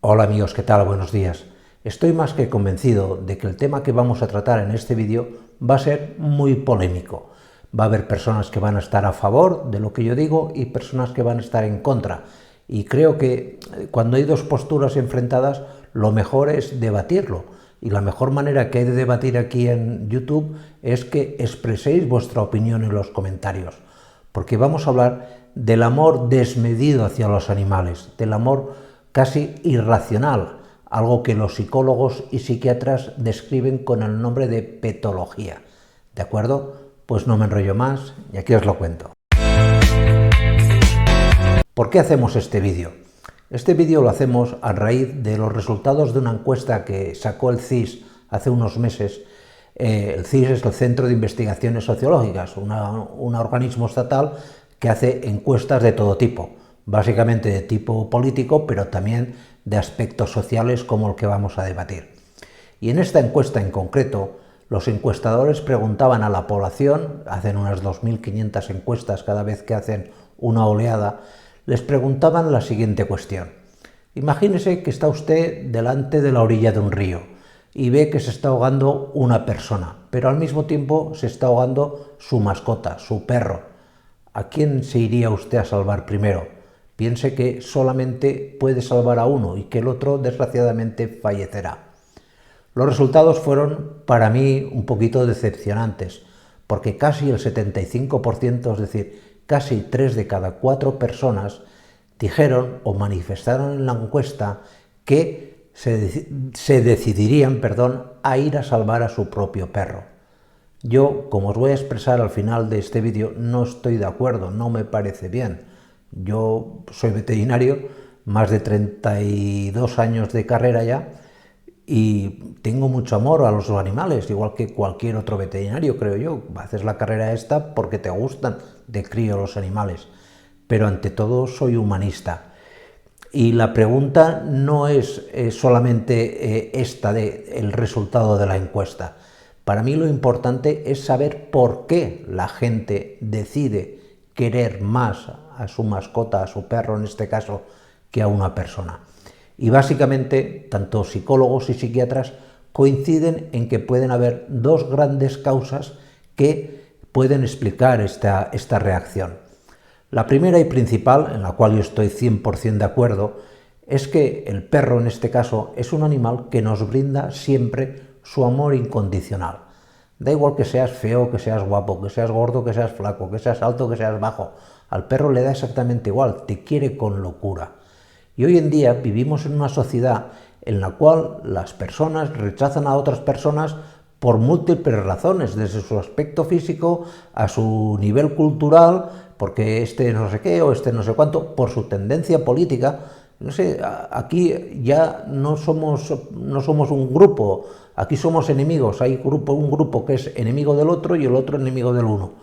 Hola amigos, ¿qué tal? Buenos días. Estoy más que convencido de que el tema que vamos a tratar en este vídeo va a ser muy polémico. Va a haber personas que van a estar a favor de lo que yo digo y personas que van a estar en contra. Y creo que cuando hay dos posturas enfrentadas, lo mejor es debatirlo. Y la mejor manera que hay de debatir aquí en YouTube es que expreséis vuestra opinión en los comentarios. Porque vamos a hablar del amor desmedido hacia los animales, del amor casi irracional, algo que los psicólogos y psiquiatras describen con el nombre de petología. ¿De acuerdo? Pues no me enrollo más y aquí os lo cuento. ¿Por qué hacemos este vídeo? Este vídeo lo hacemos a raíz de los resultados de una encuesta que sacó el CIS hace unos meses. El CIS es el Centro de Investigaciones Sociológicas, un organismo estatal que hace encuestas de todo tipo, básicamente de tipo político, pero también de aspectos sociales como el que vamos a debatir. Y en esta encuesta en concreto, los encuestadores preguntaban a la población, hacen unas 2.500 encuestas cada vez que hacen una oleada, les preguntaban la siguiente cuestión. Imagínese que está usted delante de la orilla de un río y ve que se está ahogando una persona, pero al mismo tiempo se está ahogando su mascota, su perro. ¿A quién se iría usted a salvar primero? Piense que solamente puede salvar a uno y que el otro desgraciadamente fallecerá. Los resultados fueron para mí un poquito decepcionantes, porque casi el 75%, es decir, casi 3 de cada 4 personas, dijeron o manifestaron en la encuesta que se decidirían a ir a salvar a su propio perro. Yo, como os voy a expresar al final de este vídeo, no estoy de acuerdo, no me parece bien. Yo soy veterinario, más de 32 años de carrera ya, y tengo mucho amor a los animales, igual que cualquier otro veterinario, creo yo. Haces la carrera esta porque te gustan de crío los animales, pero ante todo soy humanista. Y la pregunta no es solamente esta del resultado de la encuesta. Para mí lo importante es saber por qué la gente decide querer más a su mascota, a su perro en este caso, que a una persona. Y básicamente, tanto psicólogos y psiquiatras coinciden en que pueden haber dos grandes causas que pueden explicar esta reacción. La primera y principal, en la cual yo estoy 100% de acuerdo, es que el perro en este caso es un animal que nos brinda siempre su amor incondicional. Da igual que seas feo, que seas guapo, que seas gordo, que seas flaco, que seas alto, que seas bajo. Al perro le da exactamente igual, te quiere con locura. Y hoy en día vivimos en una sociedad en la cual las personas rechazan a otras personas por múltiples razones, desde su aspecto físico a su nivel cultural, porque este no sé qué o este no sé cuánto, por su tendencia política. No sé, aquí ya no somos un grupo, aquí somos enemigos, hay un grupo que es enemigo del otro y el otro enemigo del uno.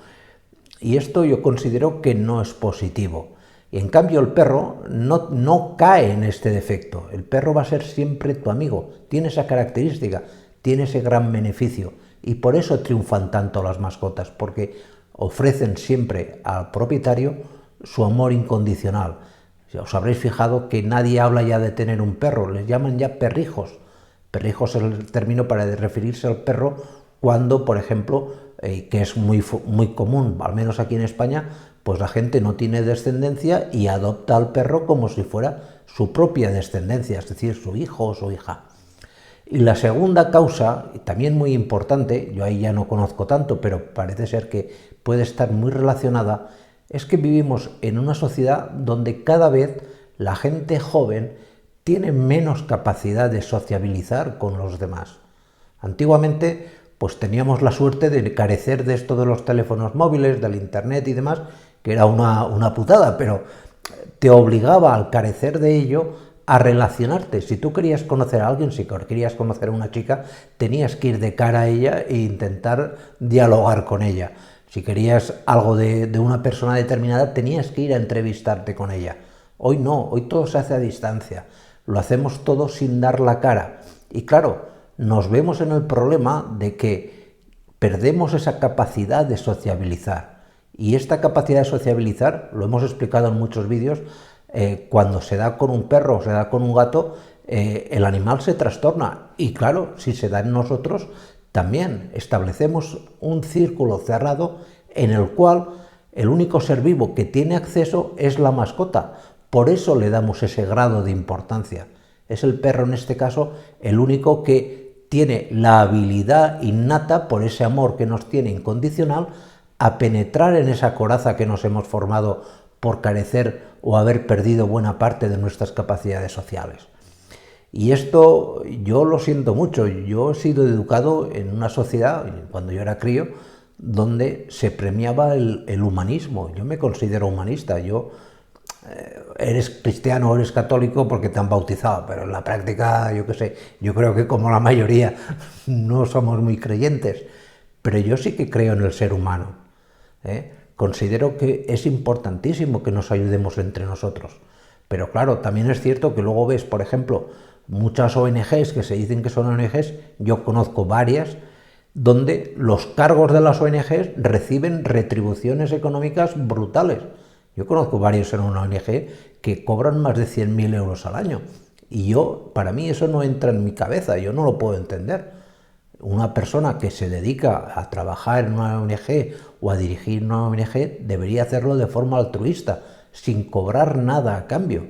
Y esto yo considero que no es positivo. Y en cambio el perro no cae en este defecto. El perro va a ser siempre tu amigo, tiene esa característica, tiene ese gran beneficio. Y por eso triunfan tanto las mascotas, porque ofrecen siempre al propietario su amor incondicional. Os habréis fijado que nadie habla ya de tener un perro, les llaman ya perrijos. Perrijos es el término para referirse al perro cuando, por ejemplo, que es muy común, al menos aquí en España, pues la gente no tiene descendencia y adopta al perro como si fuera su propia descendencia, es decir, su hijo o su hija. Y la segunda causa, también muy importante, yo ahí ya no conozco tanto, pero parece ser que puede estar muy relacionada, es que vivimos en una sociedad donde cada vez la gente joven tiene menos capacidad de sociabilizar con los demás. Antiguamente, pues teníamos la suerte de carecer de esto de los teléfonos móviles, del internet y demás, que era una putada, pero te obligaba al carecer de ello a relacionarte. Si tú querías conocer a alguien, si querías conocer a una chica, tenías que ir de cara a ella e intentar dialogar con ella. Si querías algo de una persona determinada, tenías que ir a entrevistarte con ella. Hoy no, hoy todo se hace a distancia. Lo hacemos todo sin dar la cara. Y claro, nos vemos en el problema de que perdemos esa capacidad de sociabilizar. Y esta capacidad de sociabilizar, lo hemos explicado en muchos vídeos, cuando se da con un perro o se da con un gato, el animal se trastorna. Y claro, si se da en nosotros, también establecemos un círculo cerrado en el cual el único ser vivo que tiene acceso es la mascota. Por eso le damos ese grado de importancia. Es el perro, en este caso, el único que tiene la habilidad innata, por ese amor que nos tiene incondicional, a penetrar en esa coraza que nos hemos formado por carecer o haber perdido buena parte de nuestras capacidades sociales. Y esto yo lo siento mucho. Yo he sido educado en una sociedad, cuando yo era crío, donde se premiaba el humanismo. Yo me considero humanista. Eres cristiano o eres católico porque te han bautizado, pero en la práctica, yo qué sé, yo creo que como la mayoría no somos muy creyentes, pero yo sí que creo en el ser humano. Considero que es importantísimo que nos ayudemos entre nosotros. Pero claro, también es cierto que luego ves, por ejemplo, muchas ONGs que se dicen que son ONGs, yo conozco varias, donde los cargos de las ONGs reciben retribuciones económicas brutales. Yo conozco varios en una ONG que cobran más de 100.000 euros al año. Y para mí eso no entra en mi cabeza, yo no lo puedo entender. Una persona que se dedica a trabajar en una ONG o a dirigir una ONG debería hacerlo de forma altruista, sin cobrar nada a cambio,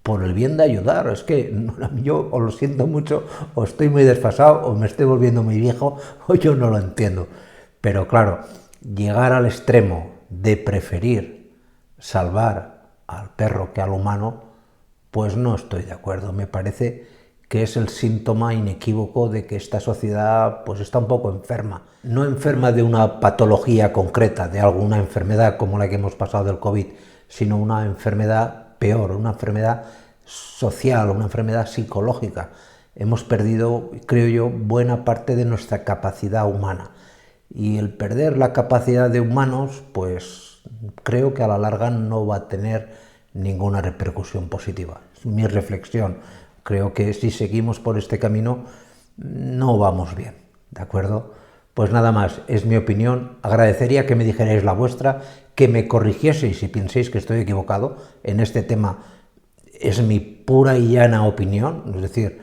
por el bien de ayudar. Es que yo os lo siento mucho, o estoy muy desfasado, o me estoy volviendo muy viejo, o yo no lo entiendo. Pero claro, llegar al extremo de preferir salvar al perro que al humano, pues no estoy de acuerdo. Me parece que es el síntoma inequívoco de que esta sociedad pues está un poco enferma. No enferma de una patología concreta, de alguna enfermedad como la que hemos pasado del COVID, sino una enfermedad peor, una enfermedad social, una enfermedad psicológica. Hemos perdido, creo yo, buena parte de nuestra capacidad humana. Y el perder la capacidad de humanos, pues creo que a la larga no va a tener ninguna repercusión positiva. Es mi reflexión. Creo que si seguimos por este camino no vamos bien, ¿de acuerdo? Pues nada más, es mi opinión. Agradecería que me dijerais la vuestra, que me corrigieseis si pensáis que estoy equivocado en este tema. Es mi pura y llana opinión, es decir,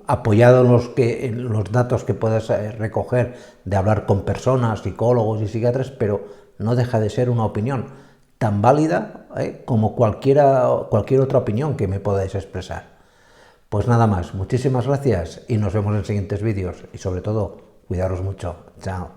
apoyado en los datos que puedas recoger de hablar con personas, psicólogos y psiquiatras, pero no deja de ser una opinión tan válida como cualquier otra opinión que me podáis expresar. Pues nada más, muchísimas gracias y nos vemos en siguientes vídeos y sobre todo, cuidaros mucho. Chao.